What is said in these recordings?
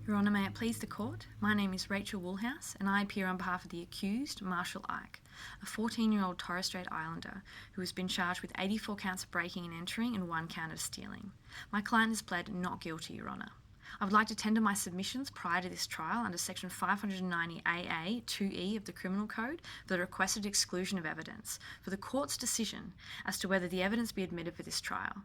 Your Honour, may it please the Court, my name is Rachel Woolhouse and I appear on behalf of the accused, Marshall Ike, a 14-year-old Torres Strait Islander who has been charged with 84 counts of breaking and entering and 1 count of stealing. My client has pled not guilty, Your Honour. I would like to tender my submissions prior to this trial under Section 590AA 2E of the Criminal Code for the requested exclusion of evidence for the Court's decision as to whether the evidence be admitted for this trial.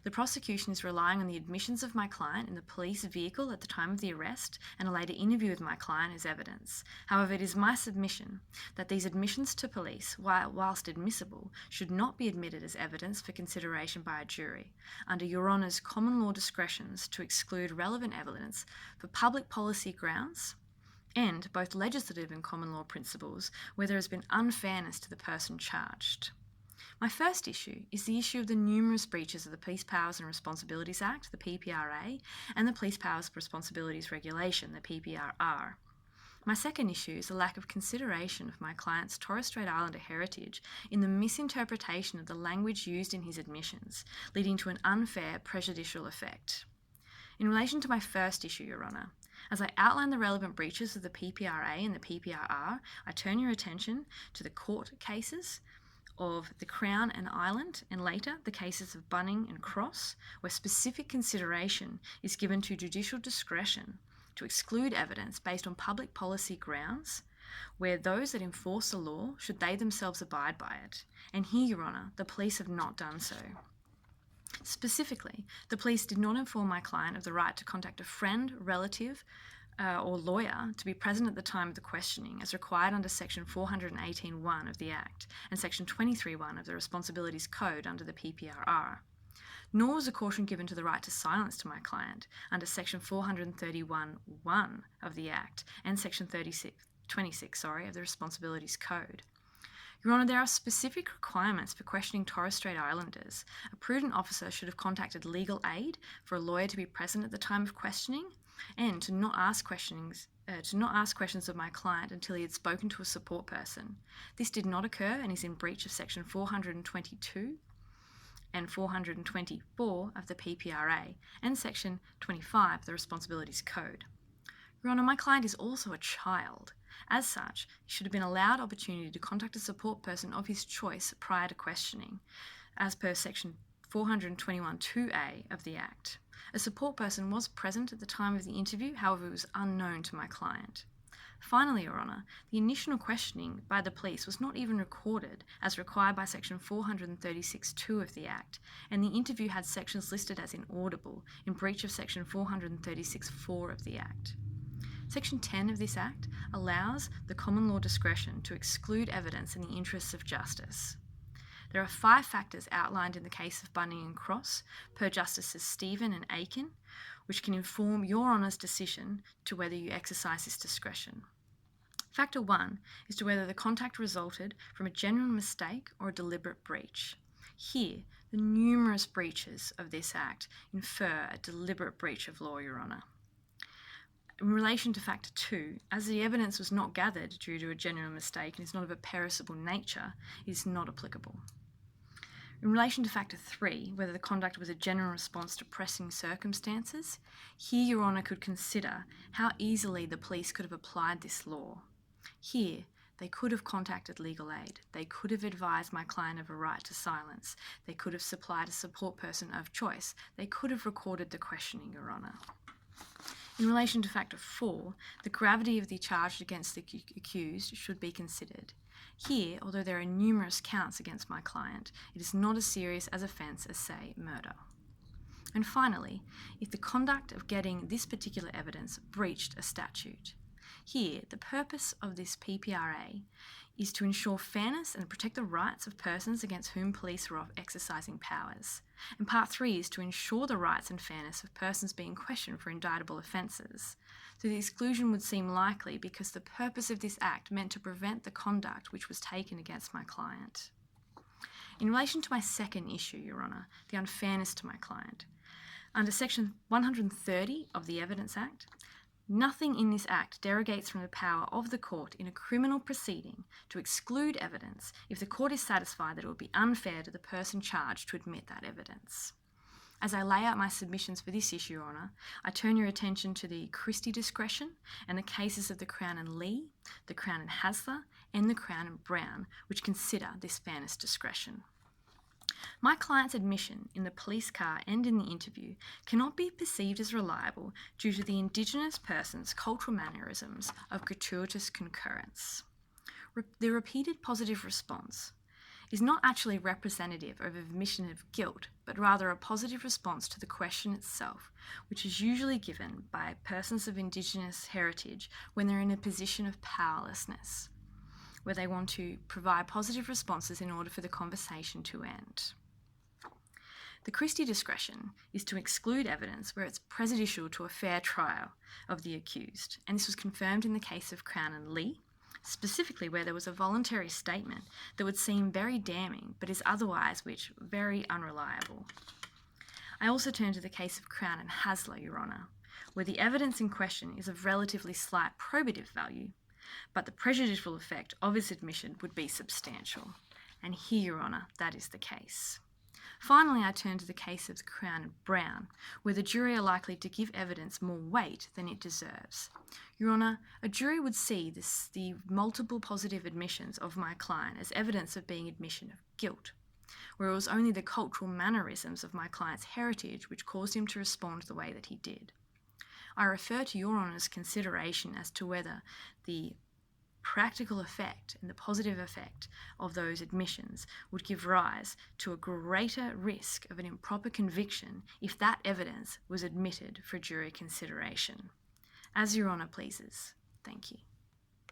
The prosecution is relying on the admissions of my client in the police vehicle at the time of the arrest and a later interview with my client as evidence. However, it is my submission that these admissions to police, whilst admissible, should not be admitted as evidence for consideration by a jury, under Your Honour's common law discretions to exclude relevant evidence for public policy grounds and both legislative and common law principles where there has been unfairness to the person charged. My first issue is the issue of the numerous breaches of the Police Powers and Responsibilities Act, the PPRA, and the Police Powers and Responsibilities Regulation, the PPRR. My second issue is the lack of consideration of my client's Torres Strait Islander heritage in the misinterpretation of the language used in his admissions, leading to an unfair, prejudicial effect. In relation to my first issue, Your Honour, as I outline the relevant breaches of the PPRA and the PPRR, I turn your attention to the court cases of the Crown and Island, and later the cases of Bunning and Cross, where specific consideration is given to judicial discretion to exclude evidence based on public policy grounds, where those that enforce the law should they themselves abide by it. And here, Your Honour, the police have not done so. Specifically, the police did not inform my client of the right to contact a friend, relative, or lawyer to be present at the time of the questioning as required under Section 418(1) of the Act and Section 23(1) of the Responsibilities Code under the PPRR. Nor was a caution given to the right to silence to my client under Section 431(1) of the Act and Section 26 of the Responsibilities Code. Your Honour, there are specific requirements for questioning Torres Strait Islanders. A prudent officer should have contacted legal aid for a lawyer to be present at the time of questioning, and to not ask questions of my client until he had spoken to a support person. This did not occur and is in breach of Section 422 and 424 of the PPRA and Section 25 of the Responsibilities Code. Your Honour, my client is also a child. As such, he should have been allowed opportunity to contact a support person of his choice prior to questioning, as per Section 421(2)(a) of the Act. A support person was present at the time of the interview, however it was unknown to my client. Finally, Your Honour, the initial questioning by the police was not even recorded as required by Section 436(2) of the Act, and the interview had sections listed as inaudible in breach of Section 436(4) of the Act. Section 10 of this Act allows the common law discretion to exclude evidence in the interests of justice. There are 5 factors outlined in the case of Bunning and Cross, per Justices Stephen and Aiken, which can inform Your Honour's decision to whether you exercise this discretion. Factor 1 is to whether the contact resulted from a genuine mistake or a deliberate breach. Here, the numerous breaches of this Act infer a deliberate breach of law, Your Honour. In relation to Factor 2, as the evidence was not gathered due to a genuine mistake and is not of a permissible nature, it is not applicable. In relation to Factor 3, whether the conduct was a genuine response to pressing circumstances, here Your Honour could consider how easily the police could have applied this law. Here, they could have contacted legal aid. They could have advised my client of a right to silence. They could have supplied a support person of choice. They could have recorded the questioning, Your Honour. In relation to Factor 4, the gravity of the charge against the accused should be considered. Here, although there are numerous counts against my client, it is not as serious an offence as, say, murder. And finally, if the conduct of getting this particular evidence breached a statute. Here, the purpose of this PPRA is to ensure fairness and protect the rights of persons against whom police are exercising powers. And Part 3 is to ensure the rights and fairness of persons being questioned for indictable offences. So the exclusion would seem likely because the purpose of this Act meant to prevent the conduct which was taken against my client. In relation to my second issue, Your Honour, the unfairness to my client, under Section 130 of the Evidence Act, nothing in this Act derogates from the power of the court in a criminal proceeding to exclude evidence if the court is satisfied that it would be unfair to the person charged to admit that evidence. As I lay out my submissions for this issue, Your Honour, I turn your attention to the Christie discretion and the cases of the Crown and Lee, the Crown and Hasler, and the Crown and Brown, which consider this fairness discretion. My client's admission in the police car and in the interview cannot be perceived as reliable due to the Indigenous person's cultural mannerisms of gratuitous concurrence. The repeated positive response is not actually representative of admission of guilt, but rather a positive response to the question itself, which is usually given by persons of Indigenous heritage when they're in a position of powerlessness, where they want to provide positive responses in order for the conversation to end. The Christie discretion is to exclude evidence where it's prejudicial to a fair trial of the accused, and this was confirmed in the case of Crown and Lee, specifically where there was a voluntary statement that would seem very damning but is otherwise very unreliable. I also turn to the case of Crown and Hasler, Your Honour, where the evidence in question is of relatively slight probative value, but the prejudicial effect of its admission would be substantial. And here, Your Honour, that is the case. Finally, I turn to the case of the Crown and Brown, where the jury are likely to give evidence more weight than it deserves. Your Honour, a jury would see the multiple positive admissions of my client as evidence of being admission of guilt, where it was only the cultural mannerisms of my client's heritage which caused him to respond the way that he did. I refer to Your Honour's consideration as to whether the practical effect and the positive effect of those admissions would give rise to a greater risk of an improper conviction if that evidence was admitted for jury consideration. As Your Honour pleases. Thank you.